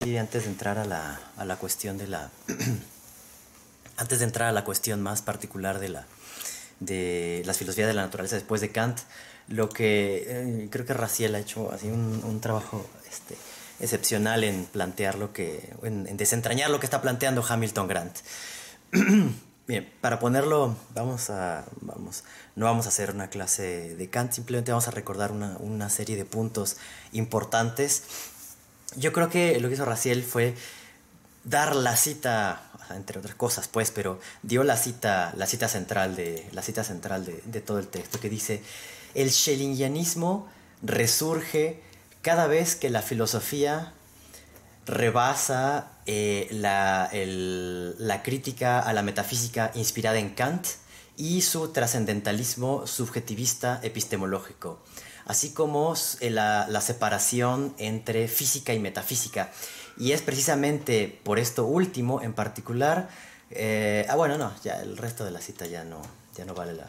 Y antes de entrar a la cuestión de la antes de entrar a la cuestión más particular de las filosofías de la naturaleza después de Kant, lo que creo que Raziel ha hecho así un trabajo excepcional en plantear en desentrañar lo que está planteando Hamilton Grant. Bien, para ponerlo, no vamos a hacer una clase de Kant, simplemente vamos a recordar una serie de puntos importantes. Yo creo que lo que hizo Raziel fue dar la cita, entre otras cosas, pues, pero dio la cita central de todo el texto, que dice: el schellingianismo resurge cada vez que la filosofía rebasa la crítica a la metafísica inspirada en Kant y su trascendentalismo subjetivista epistemológico, así como la separación entre física y metafísica. Y es precisamente por esto último en particular, bueno, no, ya el resto de la cita ya no vale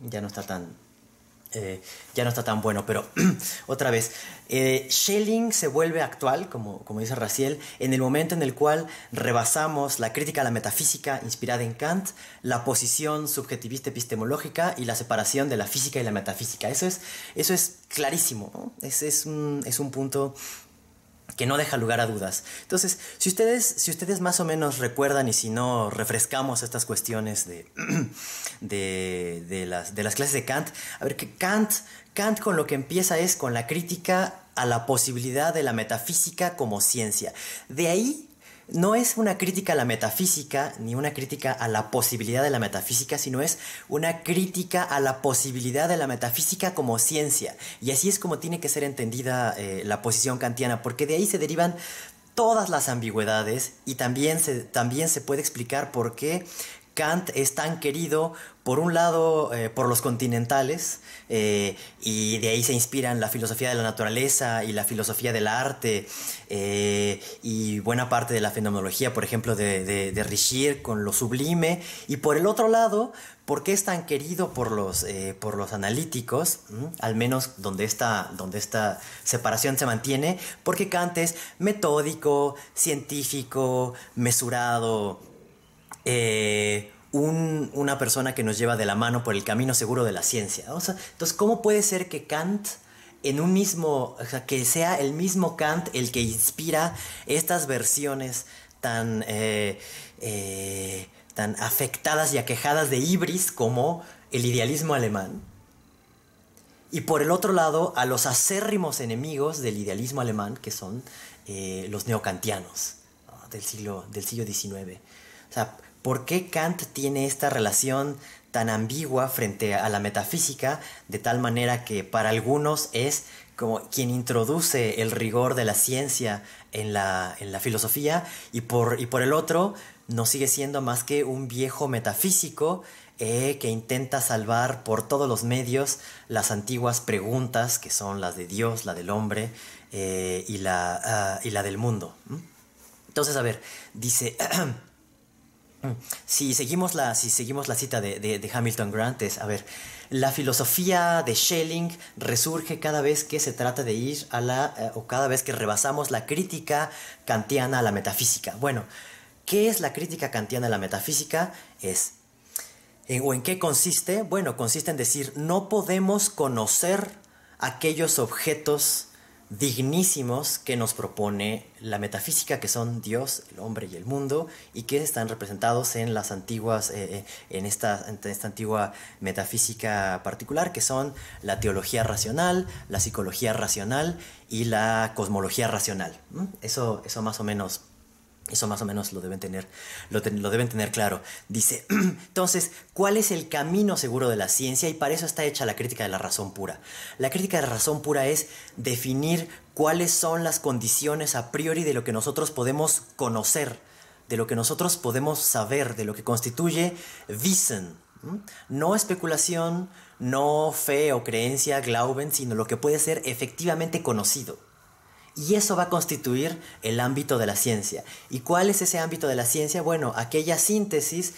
ya no está tan bueno, pero otra vez, Schelling se vuelve actual, como dice Raziel, en el momento en el cual rebasamos la crítica a la metafísica inspirada en Kant, la posición subjetivista epistemológica y la separación de la física y la metafísica. Eso es clarísimo, ¿no? Es un punto que no deja lugar a dudas. Entonces, si ustedes más o menos recuerdan, y si no, refrescamos estas cuestiones de las clases de Kant, a ver, que Kant con lo que empieza es con la crítica a la posibilidad de la metafísica como ciencia. De ahí no es una crítica a la metafísica ni una crítica a la posibilidad de la metafísica, sino es una crítica a la posibilidad de la metafísica como ciencia. Y así es como tiene que ser entendida la posición kantiana, porque de ahí se derivan todas las ambigüedades, y también se puede explicar por qué Kant es tan querido, por un lado, por los continentales, y de ahí se inspiran la filosofía de la naturaleza y la filosofía del arte, y buena parte de la fenomenología, por ejemplo, de Richir con lo sublime. Y por el otro lado, ¿por qué es tan querido por los analíticos? Al menos donde esta separación se mantiene, porque Kant es metódico, científico, mesurado, una persona que nos lleva de la mano por el camino seguro de la ciencia. O sea, entonces, ¿cómo puede ser que Kant o sea, que sea el mismo Kant el que inspira estas versiones tan afectadas y aquejadas de ibris como el idealismo alemán? Y por el otro lado, a los acérrimos enemigos del idealismo alemán, que son los neokantianos, ¿no? del siglo XIX. O sea, ¿por qué Kant tiene esta relación tan ambigua frente a la metafísica, de tal manera que para algunos es como quien introduce el rigor de la ciencia en la filosofía, y por el otro no sigue siendo más que un viejo metafísico que intenta salvar por todos los medios las antiguas preguntas, que son las de Dios, la del hombre y la del mundo? Entonces, a ver, dice... Si seguimos la cita de Hamilton Grant, es, a ver, la filosofía de Schelling resurge cada vez que se trata de ir o cada vez que rebasamos la crítica kantiana a la metafísica. Bueno, ¿qué es la crítica kantiana a la metafísica? ¿O en qué consiste? Bueno, consiste en decir, no podemos conocer aquellos objetos dignísimos que nos propone la metafísica, que son Dios, el hombre y el mundo, y que están representados en las antiguas en esta antigua metafísica particular, que son la teología racional, la psicología racional y la cosmología racional. Eso más o menos lo deben tener claro. Dice, entonces, ¿cuál es el camino seguro de la ciencia? Y para eso está hecha la crítica de la razón pura. La crítica de la razón pura es definir cuáles son las condiciones a priori de lo que nosotros podemos conocer, de lo que nosotros podemos saber, de lo que constituye Wissen. No especulación, no fe o creencia, Glauben, sino lo que puede ser efectivamente conocido. Y eso va a constituir el ámbito de la ciencia. ¿Y cuál es ese ámbito de la ciencia? Bueno, aquella síntesis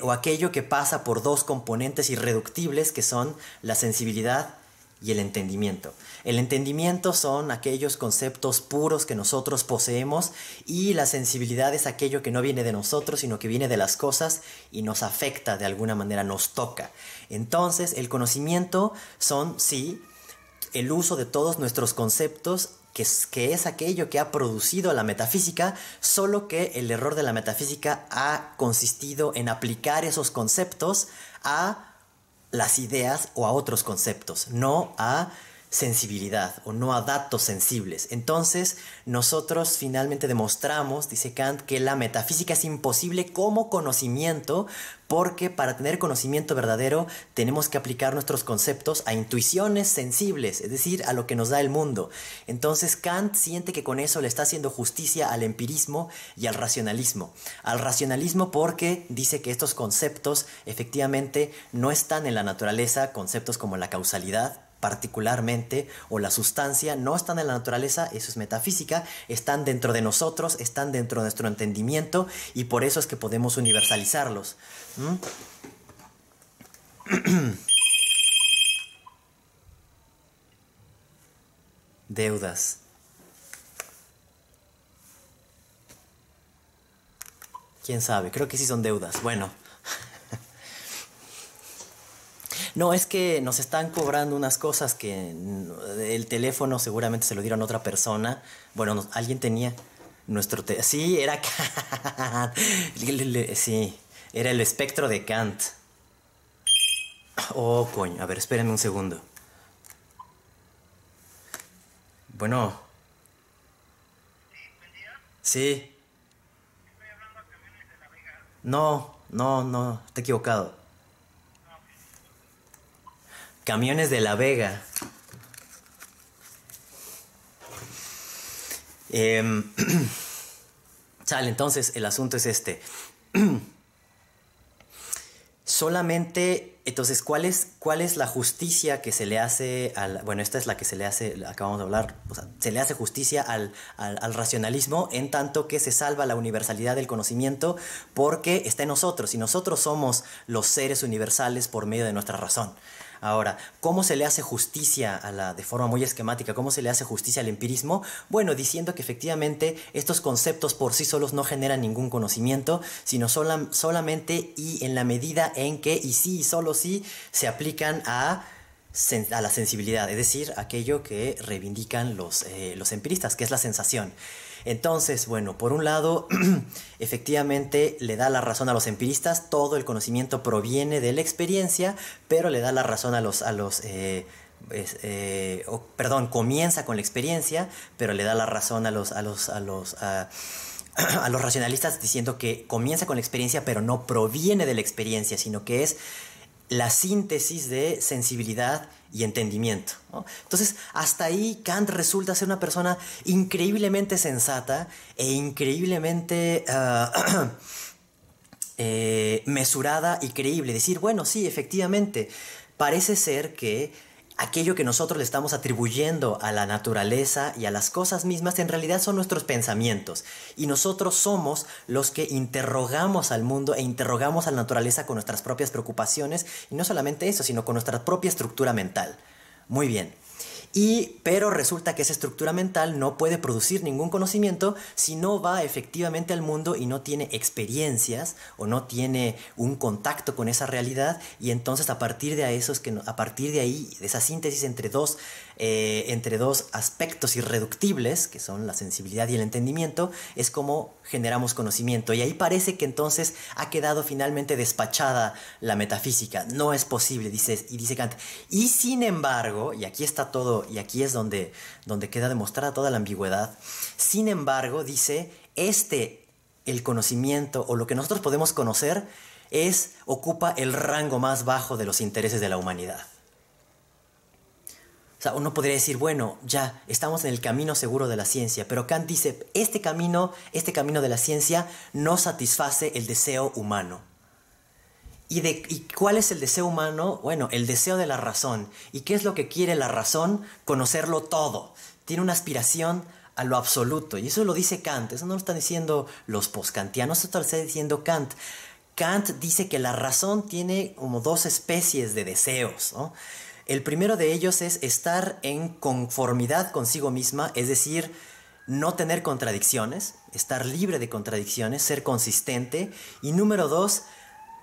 o aquello que pasa por dos componentes irreductibles, que son la sensibilidad y el entendimiento. El entendimiento son aquellos conceptos puros que nosotros poseemos y la sensibilidad es aquello que no viene de nosotros, sino que viene de las cosas y nos afecta de alguna manera, nos toca. Entonces, el conocimiento son, sí, el uso de todos nuestros conceptos, que es aquello que ha producido la metafísica, solo que el error de la metafísica ha consistido en aplicar esos conceptos a las ideas o a otros conceptos, no a sensibilidad o no a datos sensibles. Entonces, nosotros finalmente demostramos, dice Kant, que la metafísica es imposible como conocimiento, porque para tener conocimiento verdadero tenemos que aplicar nuestros conceptos a intuiciones sensibles, es decir, a lo que nos da el mundo. Entonces Kant siente que con eso le está haciendo justicia al empirismo y al racionalismo. Al racionalismo porque dice que estos conceptos efectivamente no están en la naturaleza, conceptos como la causalidad, particularmente, o la sustancia, no están en la naturaleza, eso es metafísica, están dentro de nosotros, están dentro de nuestro entendimiento y por eso es que podemos universalizarlos. Deudas. ¿Quién sabe? Creo que sí son deudas. Bueno. No, es que nos están cobrando unas cosas que el teléfono seguramente se lo dieron a otra persona. Bueno, alguien tenía nuestro teléfono. Sí, era Kant. Sí, era el espectro de Kant. Oh, coño. A ver, espérenme un segundo. Bueno. Sí. No, no, no. Te he equivocado. Camiones de La Vega. Sale, entonces el asunto es este. Solamente, entonces, ¿cuál es la justicia que se le hace al... Bueno, esta es la que se le hace, acabamos de hablar, o sea, se le hace justicia al racionalismo en tanto que se salva la universalidad del conocimiento porque está en nosotros y nosotros somos los seres universales por medio de nuestra razón. Ahora, ¿cómo se le hace justicia de forma muy esquemática, cómo se le hace justicia al empirismo? Bueno, diciendo que efectivamente estos conceptos por sí solos no generan ningún conocimiento, sino solamente y en la medida en que, y sí, y solo sí, se aplican a la sensibilidad, es decir, aquello que reivindican los empiristas, que es la sensación. Entonces, bueno, por un lado, efectivamente le da la razón a los empiristas, todo el conocimiento proviene de la experiencia, pero le da la razón comienza con la experiencia, pero le da la razón a los racionalistas diciendo que comienza con la experiencia, pero no proviene de la experiencia, sino que es la síntesis de sensibilidad y entendimiento, ¿no? Entonces, hasta ahí Kant resulta ser una persona increíblemente sensata e increíblemente mesurada y creíble. Decir, bueno, sí, efectivamente, parece ser que aquello que nosotros le estamos atribuyendo a la naturaleza y a las cosas mismas en realidad son nuestros pensamientos y nosotros somos los que interrogamos al mundo e interrogamos a la naturaleza con nuestras propias preocupaciones y no solamente eso, sino con nuestra propia estructura mental. Muy bien. Pero resulta que esa estructura mental no puede producir ningún conocimiento si no va efectivamente al mundo y no tiene experiencias o no tiene un contacto con esa realidad y entonces a partir de ahí, de esa síntesis entre dos aspectos irreductibles, que son la sensibilidad y el entendimiento, es como generamos conocimiento. Y ahí parece que entonces ha quedado finalmente despachada la metafísica. No es posible, dice Kant. Y sin embargo, y aquí está todo, y aquí es donde queda demostrada toda la ambigüedad, sin embargo, dice, el conocimiento, o lo que nosotros podemos conocer, ocupa el rango más bajo de los intereses de la humanidad. O sea, uno podría decir, bueno, ya estamos en el camino seguro de la ciencia, pero Kant dice, este camino de la ciencia no satisface el deseo humano. ¿Y cuál es el deseo humano? Bueno, el deseo de la razón. ¿Y qué es lo que quiere la razón? Conocerlo todo. Tiene una aspiración a lo absoluto. Y eso lo dice Kant. Eso no lo están diciendo los postkantianos, eso lo está diciendo Kant. Kant dice que la razón tiene como dos especies de deseos, ¿no? El primero de ellos es estar en conformidad consigo misma, es decir, no tener contradicciones, estar libre de contradicciones, ser consistente. Y número dos,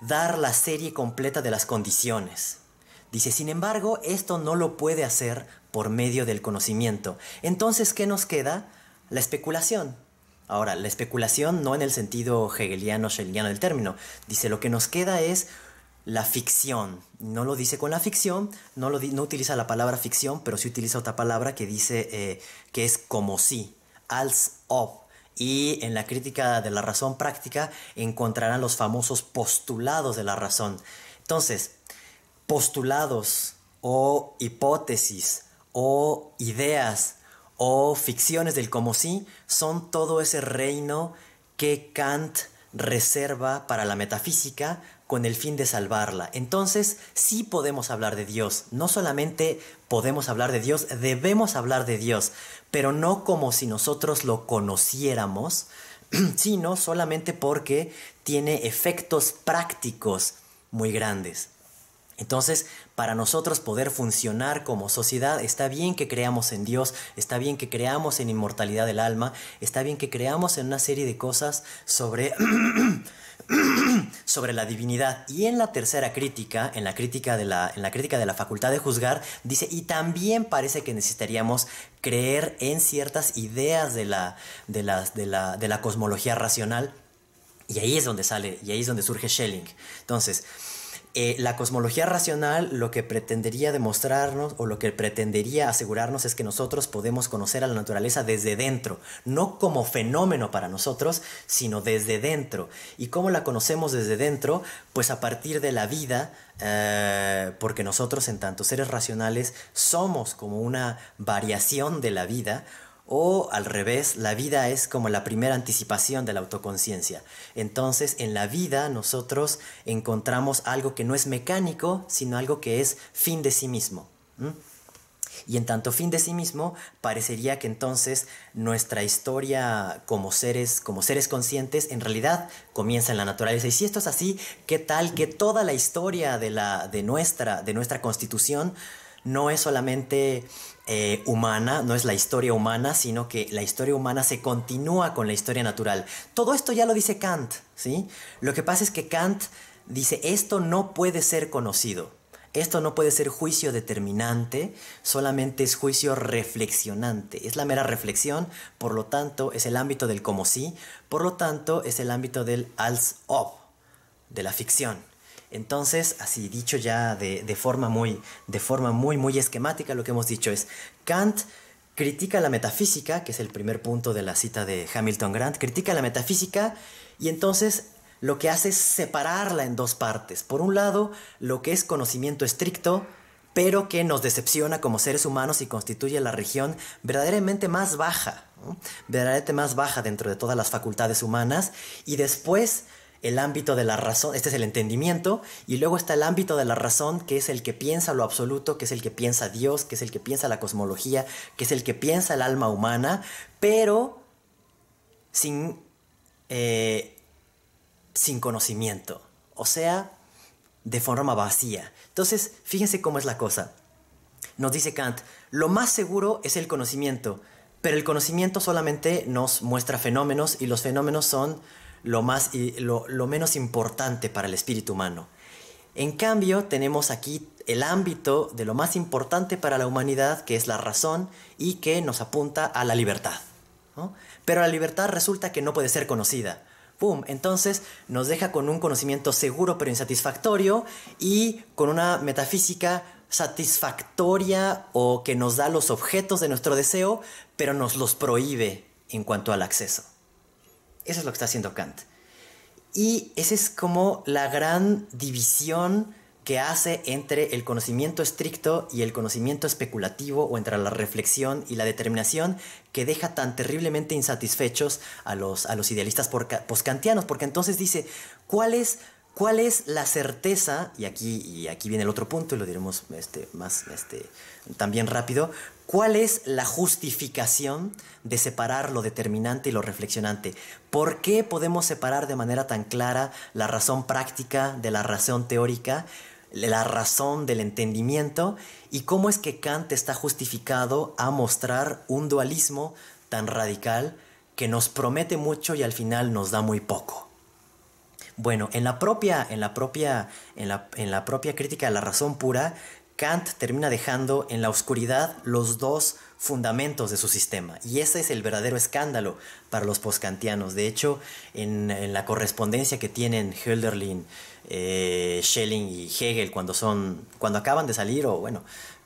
dar la serie completa de las condiciones. Dice, sin embargo, esto no lo puede hacer por medio del conocimiento. Entonces, ¿qué nos queda? La especulación. Ahora, la especulación no en el sentido hegeliano, schelliano del término. Dice, lo que nos queda es la ficción. No lo dice con la ficción, no utiliza la palabra ficción, pero sí utiliza otra palabra que dice que es como si, als ob. Y en la crítica de la razón práctica encontrarán los famosos postulados de la razón. Entonces, postulados o hipótesis o ideas o ficciones del como si son todo ese reino que Kant reserva para la metafísica con el fin de salvarla. Entonces, sí podemos hablar de Dios. No solamente podemos hablar de Dios, debemos hablar de Dios, pero no como si nosotros lo conociéramos, sino solamente porque tiene efectos prácticos muy grandes. Entonces, para nosotros poder funcionar como sociedad, está bien que creamos en Dios, está bien que creamos en inmortalidad del alma, está bien que creamos en una serie de cosas sobre sobre la divinidad. Y en la tercera crítica, en la crítica de la facultad de juzgar, dice, y también parece que necesitaríamos creer en ciertas ideas de la cosmología racional. Y ahí es donde sale, y ahí es donde surge Schelling. Entonces, la cosmología racional lo que pretendería demostrarnos o lo que pretendería asegurarnos es que nosotros podemos conocer a la naturaleza desde dentro, no como fenómeno para nosotros, sino desde dentro. ¿Y cómo la conocemos desde dentro? Pues a partir de la vida, porque nosotros en tanto seres racionales somos como una variación de la vida. O al revés, la vida es como la primera anticipación de la autoconciencia. Entonces, en la vida nosotros encontramos algo que no es mecánico, sino algo que es fin de sí mismo. Y en tanto fin de sí mismo, parecería que entonces nuestra historia como seres conscientes en realidad comienza en la naturaleza. Y si esto es así, ¿qué tal que toda la historia de nuestra constitución no es solamente humana, no es la historia humana, sino que la historia humana se continúa con la historia natural? Todo esto ya lo dice Kant, ¿sí? Lo que pasa es que Kant dice, esto no puede ser conocido. Esto no puede ser juicio determinante, solamente es juicio reflexionante. Es la mera reflexión, por lo tanto es el ámbito del como si, por lo tanto es el ámbito del als ob, de la ficción. Entonces, así dicho ya de forma muy esquemática, lo que hemos dicho es, Kant critica la metafísica, que es el primer punto de la cita de Hamilton Grant, critica la metafísica y entonces lo que hace es separarla en dos partes. Por un lado, lo que es conocimiento estricto, pero que nos decepciona como seres humanos y constituye la región verdaderamente más baja, ¿no? Verdaderamente más baja dentro de todas las facultades humanas. Y después el ámbito de la razón, este es el entendimiento, y luego está el ámbito de la razón, que es el que piensa lo absoluto, que es el que piensa Dios, que es el que piensa la cosmología, que es el que piensa el alma humana, pero sin conocimiento, o sea, de forma vacía. Entonces, fíjense cómo es la cosa. Nos dice Kant, lo más seguro es el conocimiento, pero el conocimiento solamente nos muestra fenómenos y los fenómenos son lo menos importante para el espíritu humano. En cambio, tenemos aquí el ámbito de lo más importante para la humanidad, que es la razón y que nos apunta a la libertad, ¿no? Pero la libertad resulta que no puede ser conocida. ¡Pum! Entonces nos deja con un conocimiento seguro pero insatisfactorio y con una metafísica satisfactoria o que nos da los objetos de nuestro deseo, pero nos los prohíbe en cuanto al acceso. Eso es lo que está haciendo Kant. Y esa es como la gran división que hace entre el conocimiento estricto y el conocimiento especulativo, o entre la reflexión y la determinación, que deja tan terriblemente insatisfechos a los idealistas postkantianos, porque entonces dice, ¿cuál es la certeza? Y aquí viene el otro punto, y lo diremos también rápido. ¿Cuál es la justificación de separar lo determinante y lo reflexionante? ¿Por qué podemos separar de manera tan clara la razón práctica de la razón teórica? la razón del entendimiento y cómo es que Kant está justificado a mostrar un dualismo tan radical que nos promete mucho y al final nos da muy poco. Bueno, en la propia crítica de la razón pura, Kant termina dejando en la oscuridad los dos fundamentos de su sistema. Y ese es el verdadero escándalo para los postkantianos. De hecho, en la correspondencia que tienen Hölderlin, Schelling y Hegel cuando acaban de salir, o bueno,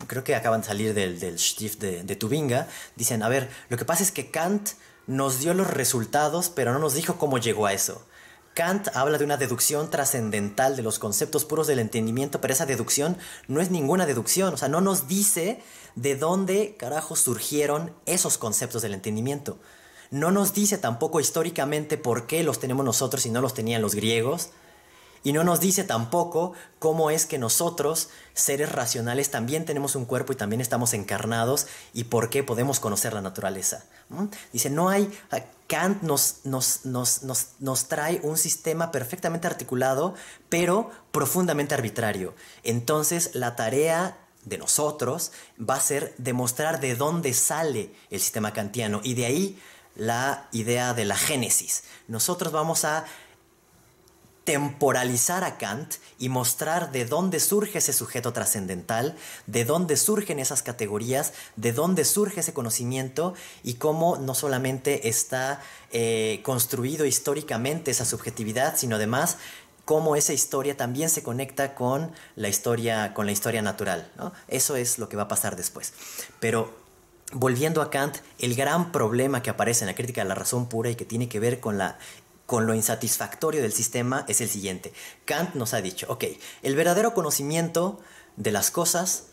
creo que acaban de salir del Stift de Tubinga, dicen, a ver, lo que pasa es que Kant nos dio los resultados, pero no nos dijo cómo llegó a eso. Kant habla de una deducción trascendental de los conceptos puros del entendimiento, pero esa deducción no es ninguna deducción, o sea, no nos dice de dónde carajo surgieron esos conceptos del entendimiento. No nos dice tampoco históricamente por qué los tenemos nosotros y no los tenían los griegos. Y no nos dice tampoco cómo es que nosotros, seres racionales, también tenemos un cuerpo y también estamos encarnados y por qué podemos conocer la naturaleza. Dice, no hay... Kant nos trae un sistema perfectamente articulado, pero profundamente arbitrario. Entonces, la tarea de nosotros va a ser demostrar de dónde sale el sistema kantiano. Y de ahí la idea de la génesis. Nosotros vamos a temporalizar a Kant y mostrar de dónde surge ese sujeto trascendental, de dónde surgen esas categorías, de dónde surge ese conocimiento y cómo no solamente está construido históricamente esa subjetividad, sino además cómo esa historia también se conecta con la historia natural, ¿no? Eso es lo que va a pasar después. Pero volviendo a Kant, el gran problema que aparece en la crítica de la razón pura y que tiene que ver con lo insatisfactorio del sistema es el siguiente. Kant nos ha dicho, ok, el verdadero conocimiento de las cosas,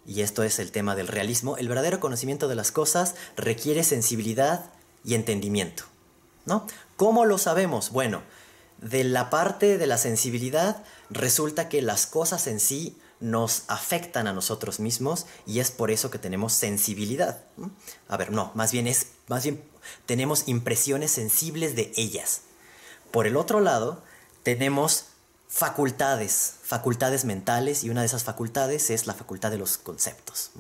y esto es el tema del realismo, el verdadero conocimiento de las cosas requiere sensibilidad y entendimiento, ¿no? ¿Cómo lo sabemos? Bueno, de la parte de la sensibilidad resulta que las cosas en sí nos afectan a nosotros mismos y es por eso que tenemos sensibilidad. A ver, no, más bien tenemos impresiones sensibles de ellas. Por el otro lado, tenemos facultades mentales y una de esas facultades es la facultad de los conceptos.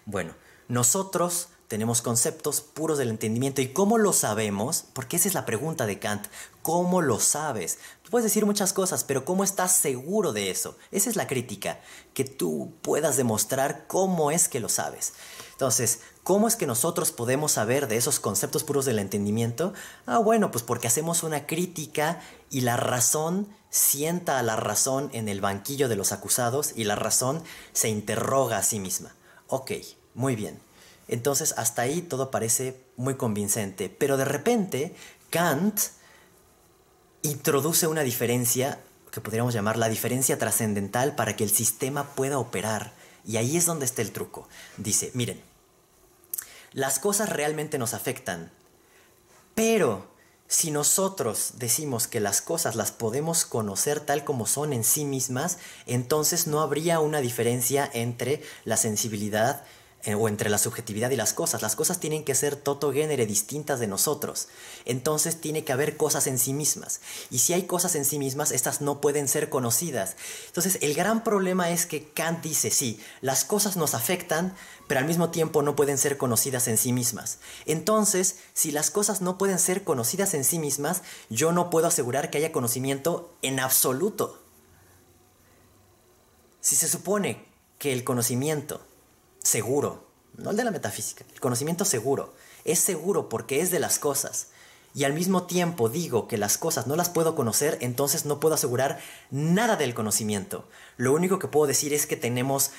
Bueno, nosotros tenemos conceptos puros del entendimiento. ¿Y cómo lo sabemos? Porque esa es la pregunta de Kant. ¿Cómo lo sabes? Tú puedes decir muchas cosas, pero ¿cómo estás seguro de eso? Esa es la crítica, que tú puedas demostrar cómo es que lo sabes. Entonces, ¿cómo es que nosotros podemos saber de esos conceptos puros del entendimiento? Bueno, pues porque hacemos una crítica y la razón sienta a la razón en el banquillo de los acusados y la razón se interroga a sí misma. Ok, muy bien. Entonces, hasta ahí todo parece muy convincente. Pero de repente, Kant introduce una diferencia que podríamos llamar la diferencia trascendental para que el sistema pueda operar. Y ahí es donde está el truco. Dice, miren, las cosas realmente nos afectan, pero si nosotros decimos que las cosas las podemos conocer tal como son en sí mismas, entonces no habría una diferencia entre la sensibilidad o entre la subjetividad y las cosas. Las cosas tienen que ser toto genere distintas de nosotros. Entonces tiene que haber cosas en sí mismas. Y si hay cosas en sí mismas, estas no pueden ser conocidas. Entonces el gran problema es que Kant dice, sí, las cosas nos afectan, pero al mismo tiempo no pueden ser conocidas en sí mismas. Entonces, si las cosas no pueden ser conocidas en sí mismas, yo no puedo asegurar que haya conocimiento en absoluto. Si se supone que el conocimiento seguro, no el de la metafísica, el conocimiento seguro, es seguro porque es de las cosas, y al mismo tiempo digo que las cosas no las puedo conocer, entonces no puedo asegurar nada del conocimiento. Lo único que puedo decir es que tenemos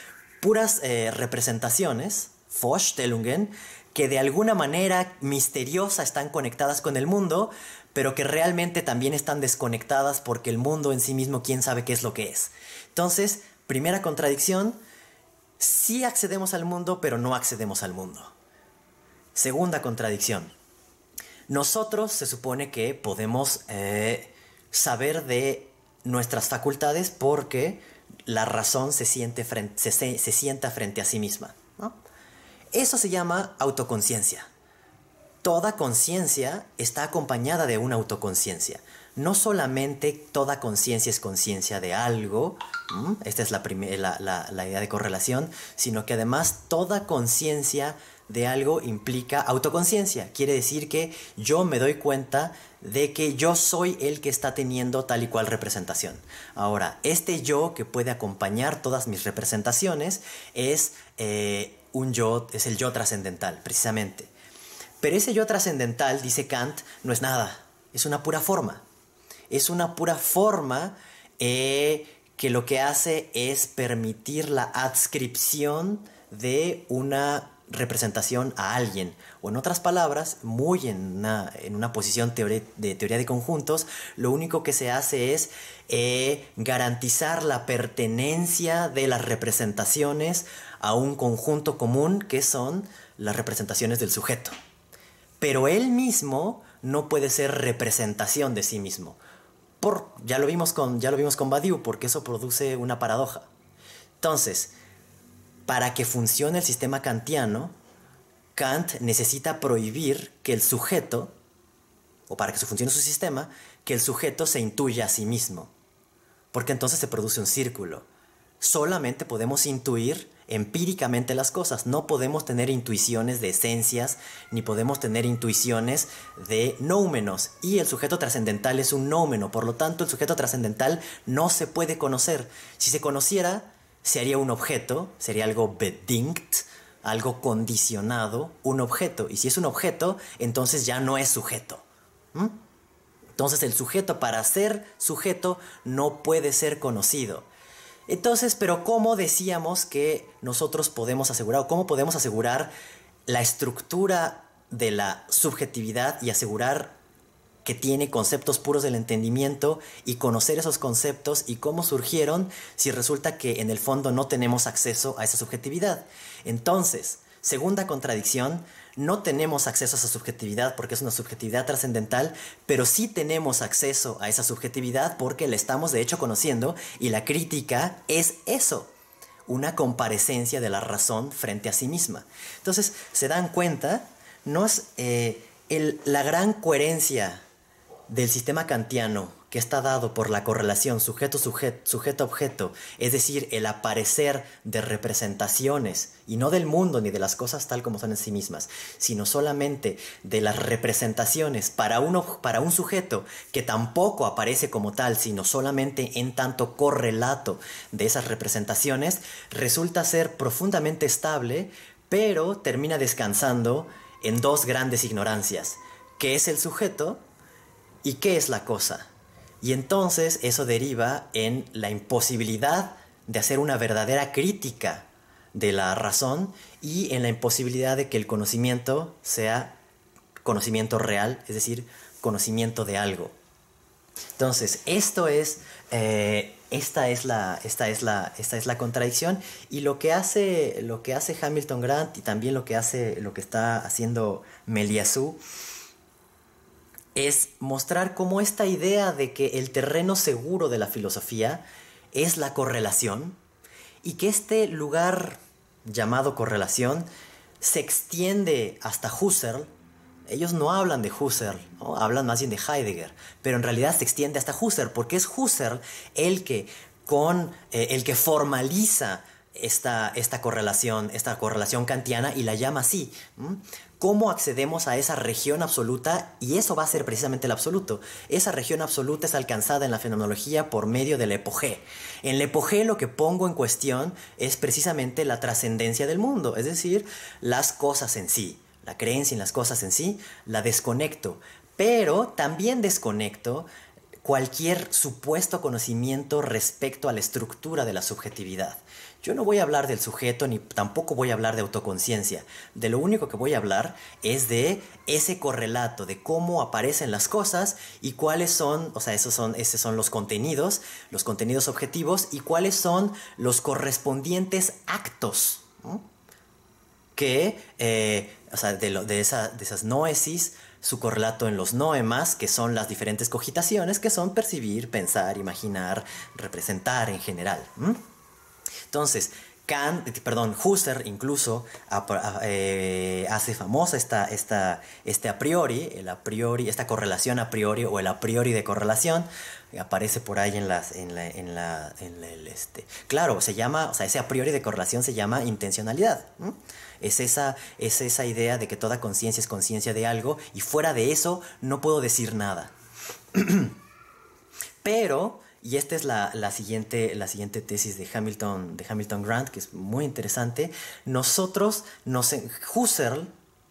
puras representaciones, Vorstellungen, que de alguna manera misteriosa están conectadas con el mundo, pero que realmente también están desconectadas porque el mundo en sí mismo, quién sabe qué es lo que es. Entonces, primera contradicción, sí accedemos al mundo, pero no accedemos al mundo. Segunda contradicción. Nosotros se supone que podemos saber de nuestras facultades porque la razón se sienta frente a sí misma, ¿no? Eso se llama autoconciencia. Toda conciencia está acompañada de una autoconciencia. no solamente toda conciencia es conciencia de algo, esta es la idea de correlación, sino que además toda conciencia de algo implica autoconciencia. Quiere decir que yo me doy cuenta de que yo soy el que está teniendo tal y cual representación. Ahora, este yo que puede acompañar todas mis representaciones es un yo, es el yo trascendental, precisamente. Pero ese yo trascendental, dice Kant, no es nada, es una pura forma. Es una pura forma que lo que hace es permitir la adscripción de una representación a alguien. O en otras palabras, muy en una posición de teoría de conjuntos, lo único que se hace es garantizar la pertenencia de las representaciones a un conjunto común que son las representaciones del sujeto. Pero él mismo no puede ser representación de sí mismo. Ya lo vimos con Badiou, porque eso produce una paradoja. Entonces, para que funcione el sistema kantiano, Kant necesita prohibir que el sujeto, o para que funcione su sistema, que el sujeto se intuya a sí mismo. Porque entonces se produce un círculo. Solamente podemos intuir empíricamente las cosas. No podemos tener intuiciones de esencias, ni podemos tener intuiciones de nóumenos. Y el sujeto trascendental es un nóumeno. Por lo tanto, el sujeto trascendental no se puede conocer. Si se conociera, se haría un objeto, sería algo bedingt, algo condicionado, un objeto. Y si es un objeto, entonces ya no es sujeto. Entonces el sujeto, para ser sujeto, no puede ser conocido. Entonces, pero ¿cómo decíamos que nosotros podemos asegurar, o cómo podemos asegurar la estructura de la subjetividad y asegurar que tiene conceptos puros del entendimiento y conocer esos conceptos y cómo surgieron si resulta que en el fondo no tenemos acceso a esa subjetividad? Entonces, segunda contradicción, no tenemos acceso a esa subjetividad porque es una subjetividad trascendental, pero sí tenemos acceso a esa subjetividad porque la estamos de hecho conociendo, y la crítica es eso, una comparecencia de la razón frente a sí misma. Entonces, se dan cuenta, no es la gran coherencia del sistema kantiano, que está dado por la correlación sujeto-objeto, es decir, el aparecer de representaciones, y no del mundo ni de las cosas tal como son en sí mismas, sino solamente de las representaciones para un sujeto que tampoco aparece como tal, sino solamente en tanto correlato de esas representaciones, resulta ser profundamente estable, pero termina descansando en dos grandes ignorancias: ¿qué es el sujeto y qué es la cosa? Y entonces eso deriva en la imposibilidad de hacer una verdadera crítica de la razón y en la imposibilidad de que el conocimiento sea conocimiento real, es decir, conocimiento de algo. Entonces, esta es la contradicción, y lo que hace Hamilton Grant, y también lo que está haciendo Meliassou, es mostrar cómo esta idea de que el terreno seguro de la filosofía es la correlación, y que este lugar llamado correlación se extiende hasta Husserl. Ellos no hablan de Husserl, ¿no? Hablan más bien de Heidegger, pero en realidad se extiende hasta Husserl, porque es Husserl el que formaliza esta correlación kantiana, y la llama así. ¿Cómo accedemos a esa región absoluta? Y eso va a ser precisamente el absoluto. Esa región absoluta es alcanzada en la fenomenología por medio del epogé. En el epogé lo que pongo en cuestión es precisamente la trascendencia del mundo, es decir, las cosas en sí. La creencia en las cosas en sí la desconecto, pero también desconecto cualquier supuesto conocimiento respecto a la estructura de la subjetividad. Yo no voy a hablar del sujeto, ni tampoco voy a hablar de autoconciencia. De lo único que voy a hablar es de ese correlato, de cómo aparecen las cosas y cuáles son, o sea, esos son los contenidos objetivos, y cuáles son los correspondientes actos, ¿no? Que, de esas noesis, su correlato en los noemas, que son las diferentes cogitaciones, que son percibir, pensar, imaginar, representar en general. Entonces, Husserl incluso hace famosa este a priori, esta correlación a priori o el a priori de correlación. Aparece por ahí claro, se llama, o sea, ese a priori de correlación se llama intencionalidad. Es esa idea de que toda conciencia es conciencia de algo y fuera de eso no puedo decir nada. Pero, y esta es la siguiente tesis de Hamilton Grant, que es muy interesante, Husserl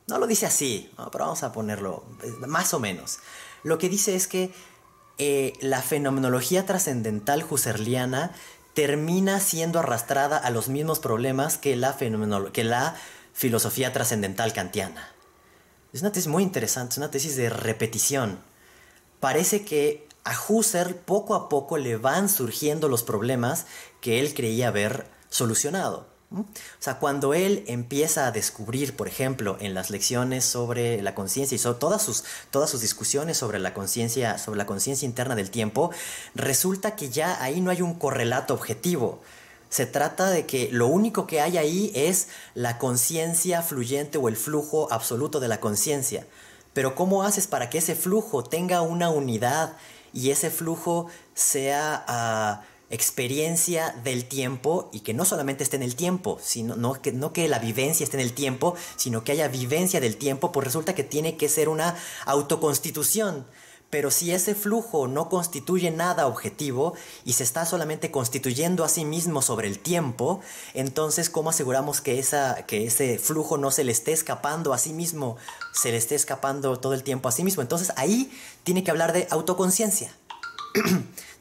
no lo dice así, ¿no? Pero vamos a ponerlo más o menos. Lo que dice es que la fenomenología trascendental husserliana termina siendo arrastrada a los mismos problemas que la filosofía trascendental kantiana. Es una tesis muy interesante, es una tesis de repetición. Parece que a Husserl poco a poco le van surgiendo los problemas que él creía haber solucionado. O sea, cuando él empieza a descubrir, por ejemplo, en las lecciones sobre la conciencia y sobre todas sus discusiones sobre la conciencia interna del tiempo, resulta que ya ahí no hay un correlato objetivo. Se trata de que lo único que hay ahí es la conciencia fluyente o el flujo absoluto de la conciencia. Pero ¿cómo haces para que ese flujo tenga una unidad y ese flujo sea experiencia del tiempo y que no solamente esté en el tiempo, sino no que la vivencia esté en el tiempo, sino que haya vivencia del tiempo? Pues resulta que tiene que ser una autoconstitución. Pero si ese flujo no constituye nada objetivo y se está solamente constituyendo a sí mismo sobre el tiempo, entonces ¿cómo aseguramos que ese flujo no se le esté escapando a sí mismo, se le esté escapando todo el tiempo a sí mismo? Entonces ahí tiene que hablar de autoconciencia.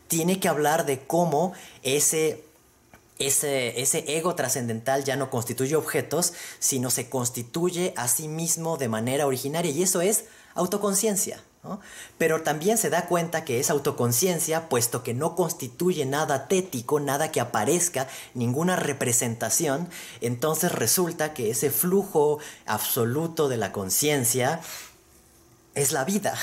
Tiene que hablar de cómo ese ego trascendental ya no constituye objetos, sino se constituye a sí mismo de manera originaria, y eso es autoconciencia, ¿no? Pero también se da cuenta que es autoconciencia, puesto que no constituye nada tético, nada que aparezca, ninguna representación. Entonces resulta que ese flujo absoluto de la conciencia es la vida,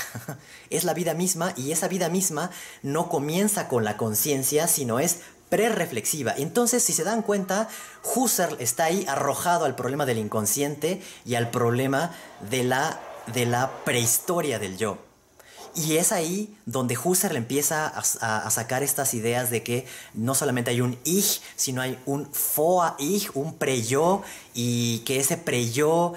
es la vida misma, y esa vida misma no comienza con la conciencia, sino es prerreflexiva. Entonces, si se dan cuenta, Husserl está ahí arrojado al problema del inconsciente y al problema de la prehistoria del yo. Y es ahí donde Husserl empieza a sacar estas ideas de que no solamente hay un Ich, sino hay un Vor-Ich, un pre-yo, y que ese pre-yo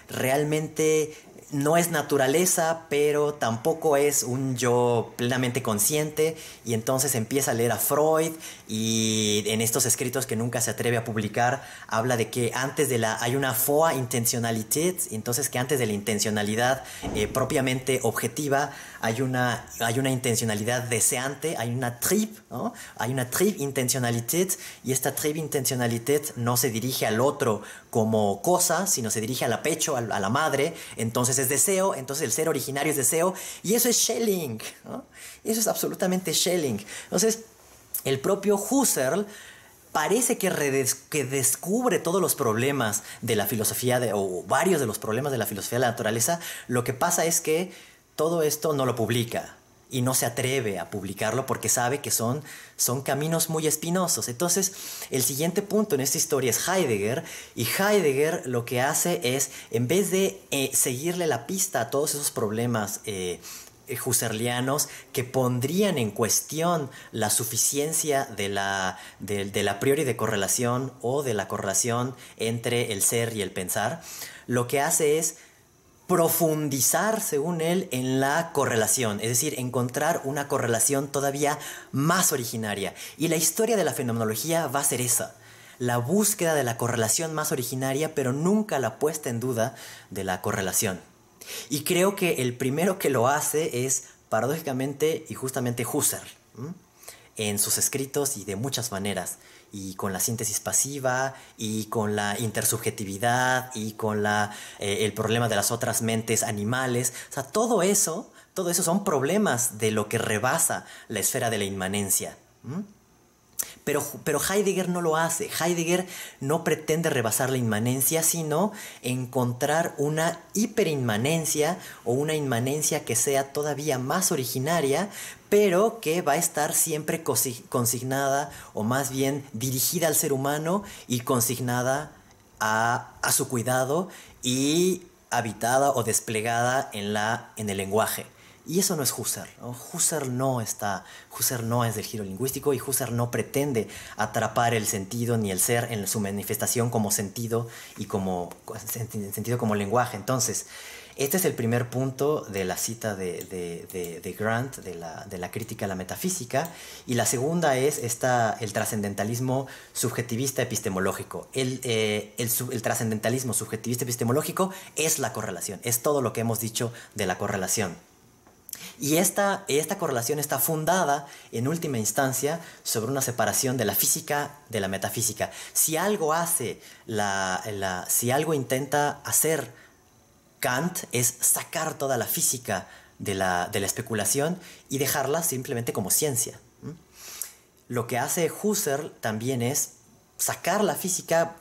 realmente no es naturaleza, pero tampoco es un yo plenamente consciente. Y entonces empieza a leer a Freud, y en estos escritos que nunca se atreve a publicar habla de que hay una Vorintentionalität, entonces que antes de la intencionalidad propiamente objetiva hay una intencionalidad deseante, hay una Trieb, ¿no? Hay una Triebintentionalität, y esta Triebintentionalität no se dirige al otro como cosa, sino se dirige al pecho, a la madre. Entonces es deseo, entonces el ser originario es deseo, y eso es Schelling, ¿no? Eso es absolutamente Schelling. Entonces el propio Husserl parece que descubre todos los problemas de la filosofía, o varios de los problemas de la filosofía de la naturaleza. Lo que pasa es que todo esto no lo publica y no se atreve a publicarlo porque sabe que son caminos muy espinosos. Entonces, el siguiente punto en esta historia es Heidegger, y Heidegger lo que hace es, en vez de seguirle la pista a todos esos problemas husserlianos que pondrían en cuestión la suficiencia de la a priori de correlación, o de la correlación entre el ser y el pensar, lo que hace es profundizar, según él, en la correlación, es decir, encontrar una correlación todavía más originaria. Y la historia de la fenomenología va a ser esa, la búsqueda de la correlación más originaria, pero nunca la puesta en duda de la correlación. Y creo que el primero que lo hace es, paradójicamente y justamente, Husserl, en sus escritos, y de muchas maneras, y con la síntesis pasiva, y con la intersubjetividad, y con el problema de las otras mentes animales. O sea, todo eso son problemas de lo que rebasa la esfera de la inmanencia. Pero Heidegger no lo hace. Heidegger no pretende rebasar la inmanencia, sino encontrar una hiperinmanencia o una inmanencia que sea todavía más originaria, pero que va a estar siempre consignada o más bien dirigida al ser humano y consignada a su cuidado y habitada o desplegada en el lenguaje. Y eso no es Husserl, ¿no? Husserl no es del giro lingüístico, y Husserl no pretende atrapar el sentido ni el ser en su manifestación como sentido y sentido como lenguaje. Entonces, este es el primer punto de la cita de Grant, de la crítica a la metafísica. Y la segunda es el trascendentalismo subjetivista epistemológico. El trascendentalismo subjetivista epistemológico es la correlación, es todo lo que hemos dicho de la correlación. Y esta correlación está fundada, en última instancia, sobre una separación de la física de la metafísica. Si algo intenta hacer Kant, es sacar toda la física de la especulación y dejarla simplemente como ciencia. Lo que hace Husserl también es sacar la física,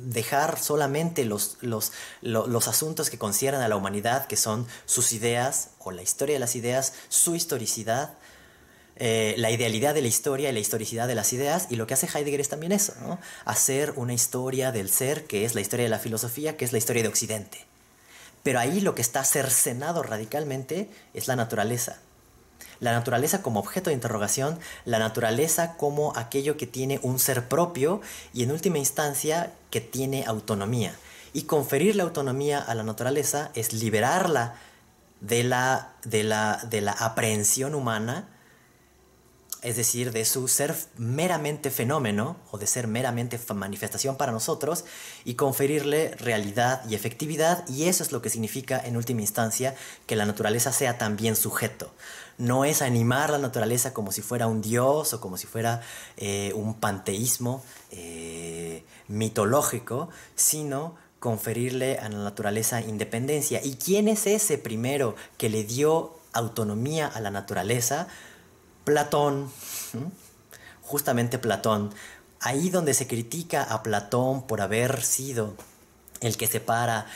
dejar solamente los asuntos que conciernen a la humanidad, que son sus ideas o la historia de las ideas, su historicidad, la idealidad de la historia y la historicidad de las ideas. Y lo que hace Heidegger es también eso, ¿no? Hacer una historia del ser, que es la historia de la filosofía, que es la historia de Occidente. Pero ahí lo que está cercenado radicalmente es la naturaleza. La naturaleza como objeto de interrogación, la naturaleza como aquello que tiene un ser propio y en última instancia que tiene autonomía. Y conferirle autonomía a la naturaleza es liberarla de la aprehensión humana, es decir, de su ser meramente fenómeno o de ser meramente manifestación para nosotros, y conferirle realidad y efectividad. Y eso es lo que significa en última instancia que la naturaleza sea también sujeto. No es animar la naturaleza como si fuera un dios o como si fuera un panteísmo mitológico, sino conferirle a la naturaleza independencia. ¿Y quién es ese primero que le dio autonomía a la naturaleza? Platón, justamente Platón. Ahí donde se critica a Platón por haber sido el que separa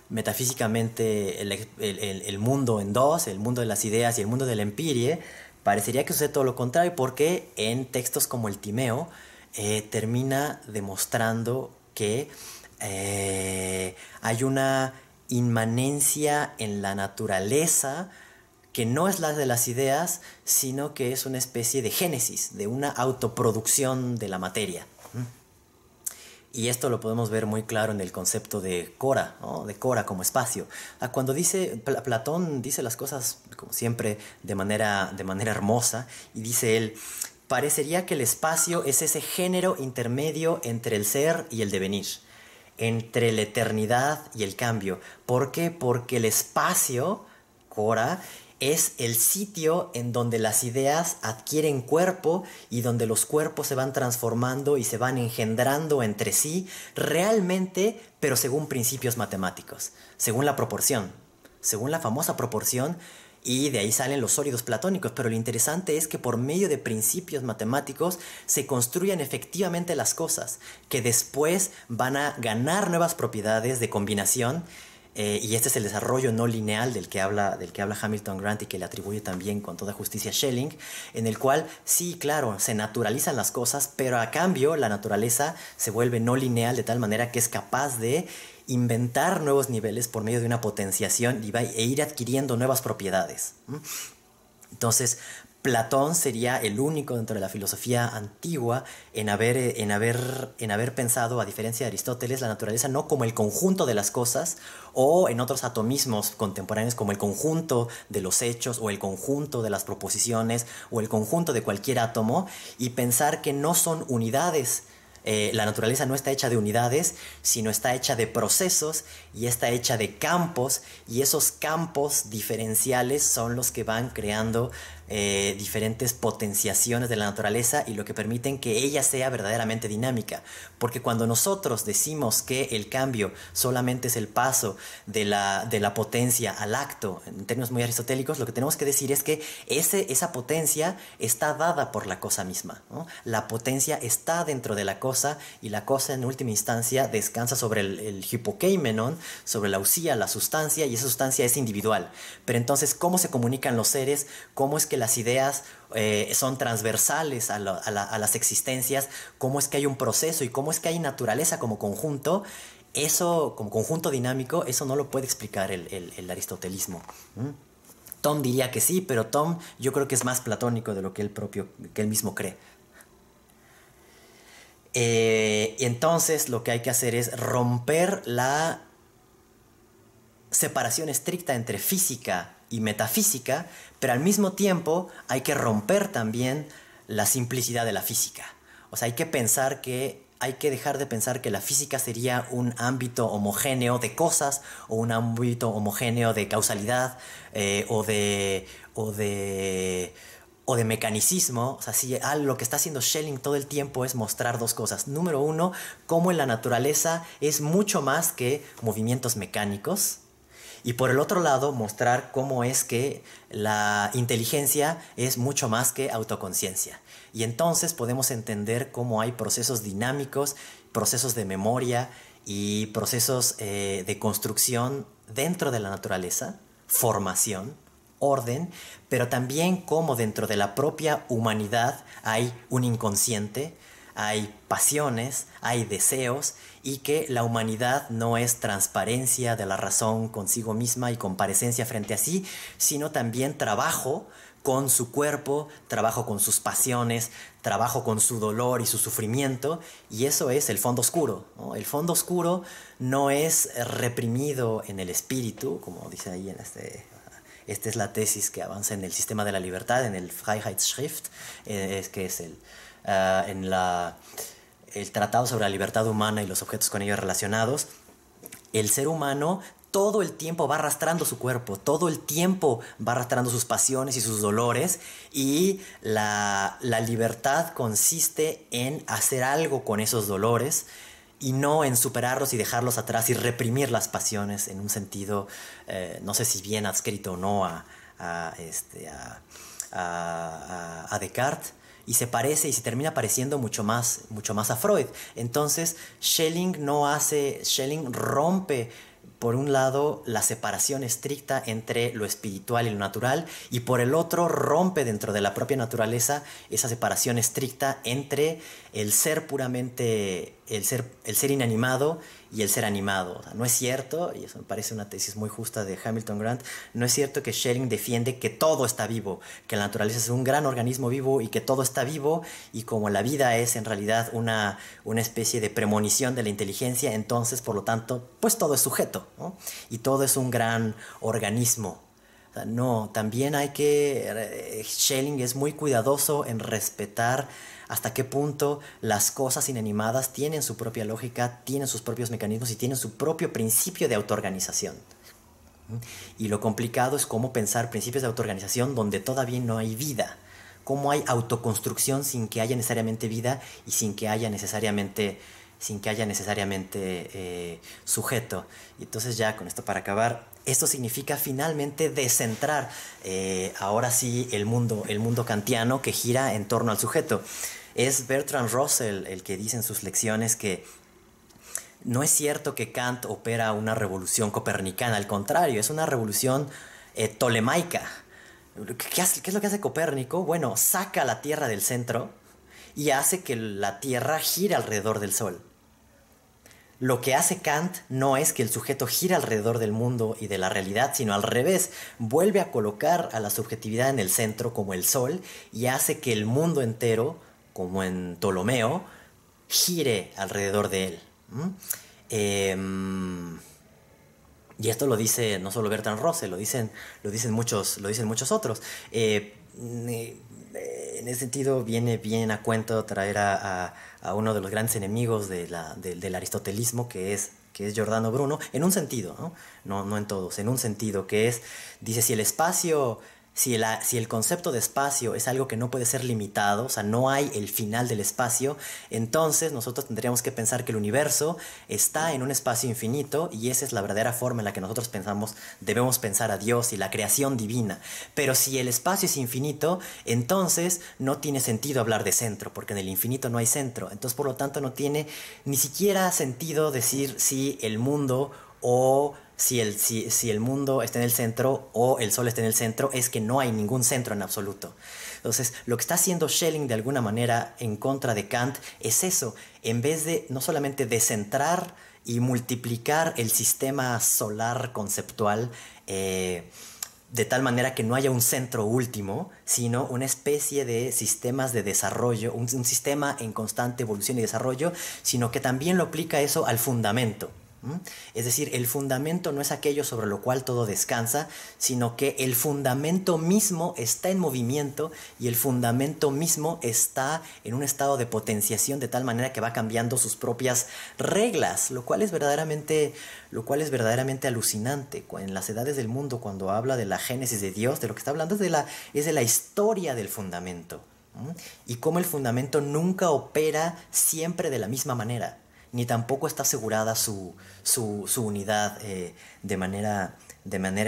metafísicamente el mundo en dos, el mundo de las ideas y el mundo de la empirie, parecería que sucede todo lo contrario, porque en textos como el Timeo termina demostrando que hay una inmanencia en la naturaleza que no es la de las ideas, sino que es una especie de génesis, de una autoproducción de la materia. Y esto lo podemos ver muy claro en el concepto de Cora, ¿no? De Cora como espacio. Cuando Platón dice las cosas, como siempre, de manera hermosa, y dice él: parecería que el espacio es ese género intermedio entre el ser y el devenir, entre la eternidad y el cambio. ¿Por qué? Porque el espacio, Cora, es el sitio en donde las ideas adquieren cuerpo y donde los cuerpos se van transformando y se van engendrando entre sí realmente, pero según principios matemáticos, según la proporción, según la famosa proporción, y de ahí salen los sólidos platónicos. Pero lo interesante es que por medio de principios matemáticos se construyen efectivamente las cosas, que después van a ganar nuevas propiedades de combinación. Y este es el desarrollo no lineal del que habla Hamilton Grant y que le atribuye también con toda justicia Schelling, en el cual sí, claro, se naturalizan las cosas, pero a cambio la naturaleza se vuelve no lineal de tal manera que es capaz de inventar nuevos niveles por medio de una potenciación e ir adquiriendo nuevas propiedades. Entonces, Platón sería el único dentro de la filosofía antigua en haber pensado, a diferencia de Aristóteles, la naturaleza no como el conjunto de las cosas, o en otros atomismos contemporáneos como el conjunto de los hechos o el conjunto de las proposiciones o el conjunto de cualquier átomo, y pensar que no son unidades. La naturaleza no está hecha de unidades, sino está hecha de procesos y está hecha de campos, y esos campos diferenciales son los que van creando diferentes potenciaciones de la naturaleza y lo que permiten que ella sea verdaderamente dinámica. Porque cuando nosotros decimos que el cambio solamente es el paso de la potencia al acto, en términos muy aristotélicos, lo que tenemos que decir es que esa potencia está dada por la cosa misma, ¿no? La potencia está dentro de la cosa y la cosa en última instancia descansa sobre el hipokeimenon, sobre la usía, la sustancia, y esa sustancia es individual. Pero entonces, ¿cómo se comunican los seres? ¿Cómo es que las ideas son transversales a las existencias? ¿Cómo es que hay un proceso y cómo es que hay naturaleza como conjunto? Eso, como conjunto dinámico, eso no lo puede explicar el aristotelismo. ¿Mm? Tom diría que sí, pero Tom yo creo que es más platónico de lo que él mismo cree. Entonces lo que hay que hacer es romper la separación estricta entre física y metafísica, pero al mismo tiempo hay que romper también la simplicidad de la física. O sea, hay que dejar de pensar que la física sería un ámbito homogéneo de cosas o un ámbito homogéneo de causalidad o de mecanicismo. O sea, si lo que está haciendo Schelling todo el tiempo es mostrar dos cosas. Número uno, cómo en la naturaleza es mucho más que movimientos mecánicos. Y por el otro lado, mostrar cómo es que la inteligencia es mucho más que autoconciencia. Y entonces podemos entender cómo hay procesos dinámicos, procesos de memoria y procesos de construcción dentro de la naturaleza, formación, orden, pero también cómo dentro de la propia humanidad hay un inconsciente, hay pasiones, hay deseos, y que la humanidad no es transparencia de la razón consigo misma y comparecencia frente a sí, sino también trabajo con su cuerpo, trabajo con sus pasiones, trabajo con su dolor y su sufrimiento, y eso es el fondo oscuro, ¿no? El fondo oscuro no es reprimido en el espíritu, como dice ahí en esta es la tesis que avanza en el sistema de la libertad, en el Freiheitsschrift, que es el Tratado sobre la Libertad Humana y los objetos con ellos relacionados. El ser humano todo el tiempo va arrastrando su cuerpo, todo el tiempo va arrastrando sus pasiones y sus dolores, y la libertad consiste en hacer algo con esos dolores y no en superarlos y dejarlos atrás y reprimir las pasiones en un sentido, no sé si bien adscrito o no a Descartes. Y se parece y se termina pareciendo mucho más a Freud. Entonces Schelling rompe por un lado la separación estricta entre lo espiritual y lo natural, y por el otro rompe dentro de la propia naturaleza esa separación estricta entre el ser puramente, el ser inanimado y el ser animado. O sea, no es cierto, y eso me parece una tesis muy justa de Hamilton Grant, no es cierto que Schelling defiende que todo está vivo, que la naturaleza es un gran organismo vivo y que todo está vivo, y como la vida es en realidad una especie de premonición de la inteligencia, entonces por lo tanto pues todo es sujeto, ¿no? Y todo es un gran organismo. O sea, no, también Schelling es muy cuidadoso en respetar hasta qué punto las cosas inanimadas tienen su propia lógica, tienen sus propios mecanismos y tienen su propio principio de autoorganización. Y lo complicado es cómo pensar principios de autoorganización donde todavía no hay vida. Cómo hay autoconstrucción sin que haya necesariamente vida y sin que haya necesariamente sujeto. Y entonces ya con esto para acabar, esto significa finalmente descentrar ahora sí el mundo kantiano que gira en torno al sujeto. Es Bertrand Russell el que dice en sus lecciones que no es cierto que Kant opera una revolución copernicana, al contrario, es una revolución tolemaica. ¿Qué es lo que hace Copérnico? Bueno, saca la Tierra del centro y hace que la Tierra gire alrededor del Sol. Lo que hace Kant no es que el sujeto gire alrededor del mundo y de la realidad, sino al revés, vuelve a colocar a la subjetividad en el centro como el Sol y hace que el mundo entero, como en Ptolomeo, gire alrededor de él. Y esto lo dice no solo Bertrand Russell, lo dicen muchos otros. En ese sentido viene bien a cuento traer a uno de los grandes enemigos del aristotelismo, que es Giordano Bruno, en un sentido, no en todos, en un sentido, dice, si el espacio Si el concepto de espacio es algo que no puede ser limitado, o sea, no hay el final del espacio, entonces nosotros tendríamos que pensar que el universo está en un espacio infinito y esa es la verdadera forma en la que nosotros debemos pensar a Dios y la creación divina. Pero si el espacio es infinito, entonces no tiene sentido hablar de centro, porque en el infinito no hay centro. Entonces, por lo tanto, no tiene ni siquiera sentido decir si el mundo o si el mundo está en el centro o el sol está en el centro, es que no hay ningún centro en absoluto. Entonces, lo que está haciendo Schelling de alguna manera en contra de Kant es eso, en vez de no solamente descentrar y multiplicar el sistema solar conceptual, de tal manera que no haya un centro último, sino una especie de sistemas de desarrollo, un sistema en constante evolución y desarrollo, sino que también lo aplica eso al fundamento. Es decir, el fundamento no es aquello sobre lo cual todo descansa, sino que el fundamento mismo está en movimiento y el fundamento mismo está en un estado de potenciación de tal manera que va cambiando sus propias reglas, lo cual es verdaderamente alucinante. En las edades del mundo, cuando habla de la génesis de Dios, de lo que está hablando es de la historia del fundamento. Y cómo el fundamento nunca opera siempre de la misma manera, ni tampoco está asegurada su unidad de manera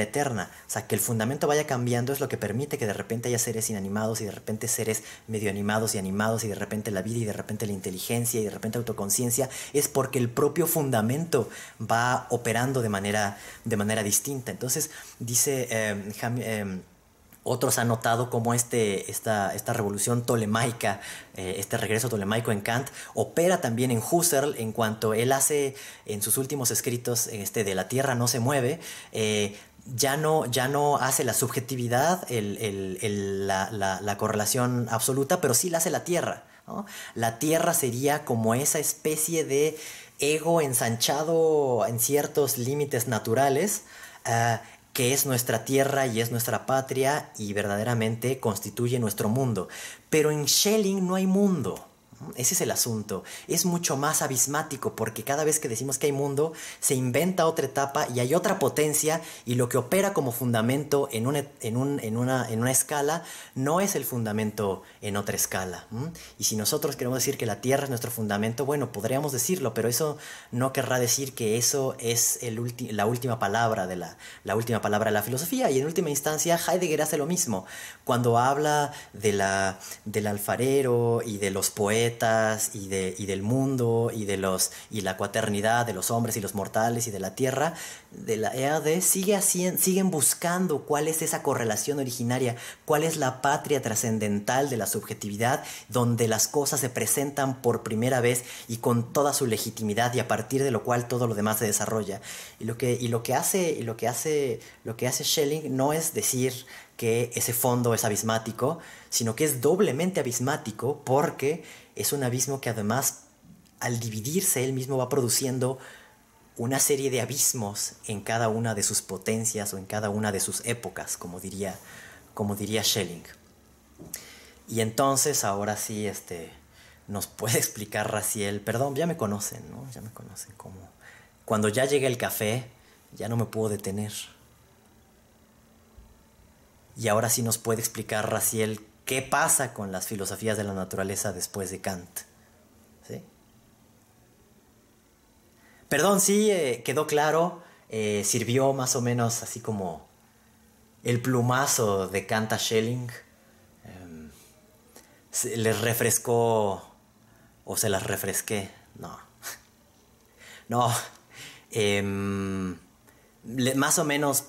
eterna. O sea, que el fundamento vaya cambiando es lo que permite que de repente haya seres inanimados y de repente seres medio animados y de repente la vida y de repente la inteligencia y de repente autoconciencia. Es porque el propio fundamento va operando de manera distinta. Entonces, dice otros han notado cómo esta revolución tolemaica, este regreso tolemaico en Kant, opera también en Husserl, en cuanto él hace en sus últimos escritos de La Tierra no se mueve, ya no hace la subjetividad, la correlación absoluta, pero sí la hace la Tierra, ¿no? La Tierra sería como esa especie de ego ensanchado en ciertos límites naturales, que es nuestra tierra y es nuestra patria y verdaderamente constituye nuestro mundo. Pero en Schelling no hay mundo. Ese es el asunto. Es mucho más abismático porque cada vez que decimos que hay mundo, se inventa otra etapa y hay otra potencia y lo que opera como fundamento en una escala no es el fundamento en otra escala. Y si nosotros queremos decir que la Tierra es nuestro fundamento, bueno, podríamos decirlo, pero eso no querrá decir que eso es la última palabra de la última palabra de la filosofía. Y en última instancia, Heidegger hace lo mismo. Cuando habla del alfarero y de los poetas, y del mundo y la cuaternidad de los hombres y los mortales y de la tierra, de la Erde, siguen buscando cuál es esa correlación originaria, cuál es la patria trascendental de la subjetividad, donde las cosas se presentan por primera vez y con toda su legitimidad, y a partir de lo cual todo lo demás se desarrolla. Y lo que hace Schelling no es decir que ese fondo es abismático, sino que es doblemente abismático porque es un abismo que además, al dividirse, él mismo va produciendo una serie de abismos en cada una de sus potencias o en cada una de sus épocas, como diría Schelling. Y entonces, ahora sí, nos puede explicar Raziel. Perdón, ya me conocen, ¿no? Ya me conocen como... Cuando ya llega el café, ya no me puedo detener. Y ahora sí nos puede explicar Raziel qué pasa con las filosofías de la naturaleza después de Kant. ¿Sí? Perdón, sí, quedó claro. Sirvió más o menos así como el plumazo de Kant a Schelling. ¿Les refrescó o se las refresqué? No. No. Más o menos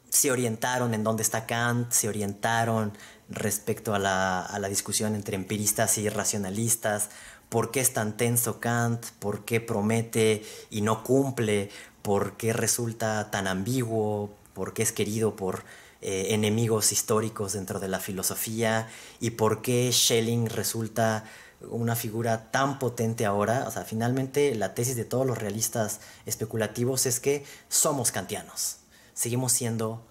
se orientaron en dónde está Kant, se orientaron respecto a la discusión entre empiristas y racionalistas, por qué es tan tenso Kant, por qué promete y no cumple, por qué resulta tan ambiguo, por qué es querido por enemigos históricos dentro de la filosofía y por qué Schelling resulta una figura tan potente ahora. O sea, finalmente la tesis de todos los realistas especulativos es que somos kantianos. Seguimos siendo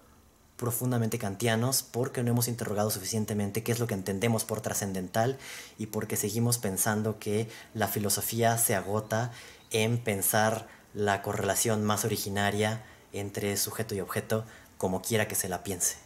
profundamente kantianos porque no hemos interrogado suficientemente qué es lo que entendemos por trascendental y porque seguimos pensando que la filosofía se agota en pensar la correlación más originaria entre sujeto y objeto, como quiera que se la piense.